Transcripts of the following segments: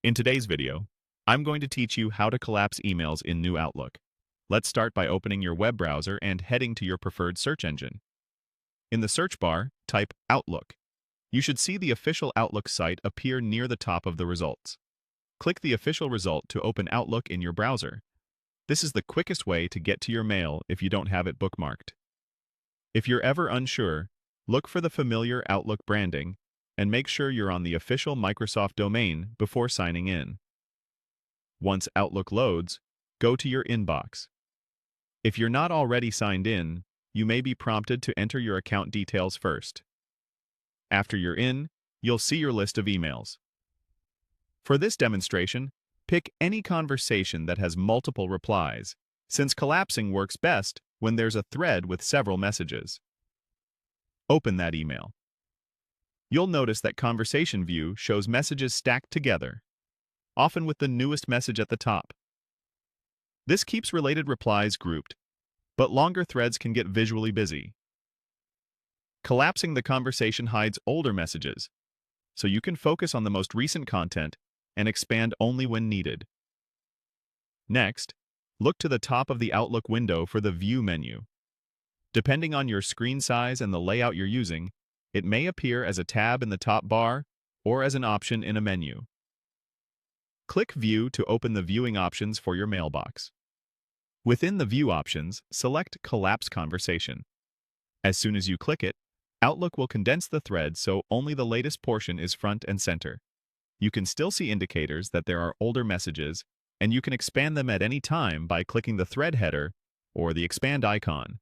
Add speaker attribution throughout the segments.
Speaker 1: In today's video, I'm going to teach you how to collapse emails in New Outlook. Let's start by opening your web browser and heading to your preferred search engine. In the search bar, type Outlook. You should see the official Outlook site appear near the top of the results. Click the official result to open Outlook in your browser. This is the quickest way to get to your mail if you don't have it bookmarked. If you're ever unsure, look for the familiar Outlook branding and make sure you're on the official Microsoft domain before signing in. Once Outlook loads, go to your inbox. If you're not already signed in, you may be prompted to enter your account details first. After you're in, you'll see your list of emails. For this demonstration, pick any conversation that has multiple replies, since collapsing works best when there's a thread with several messages. Open that email. You'll notice that Conversation View shows messages stacked together, often with the newest message at the top. This keeps related replies grouped, but longer threads can get visually busy. Collapsing the conversation hides older messages, so you can focus on the most recent content and expand only when needed. Next, look to the top of the Outlook window for the View menu. Depending on your screen size and the layout you're using, it may appear as a tab in the top bar or as an option in a menu. Click View to open the viewing options for your mailbox. Within the View options, select Collapse Conversation. As soon as you click it, Outlook will condense the thread so only the latest portion is front and center. You can still see indicators that there are older messages, and you can expand them at any time by clicking the thread header or the expand icon.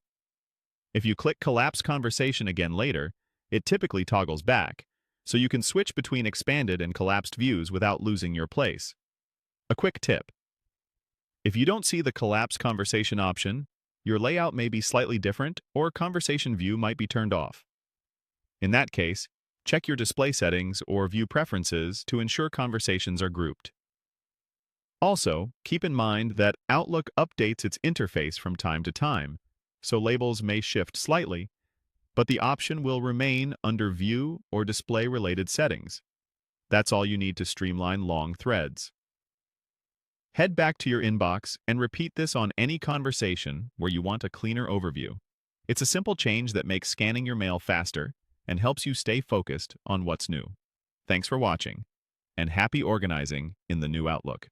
Speaker 1: If you click Collapse Conversation again later, it typically toggles back, so you can switch between expanded and collapsed views without losing your place. A quick tip: if you don't see the Collapse Conversation option, your layout may be slightly different or Conversation View might be turned off. In that case, check your display settings or view preferences to ensure conversations are grouped. Also, keep in mind that Outlook updates its interface from time to time, so labels may shift slightly, but the option will remain under View or Display-related settings. That's all you need to streamline long threads. Head back to your inbox and repeat this on any conversation where you want a cleaner overview. It's a simple change that makes scanning your mail faster and helps you stay focused on what's new. Thanks for watching, and happy organizing in the new Outlook.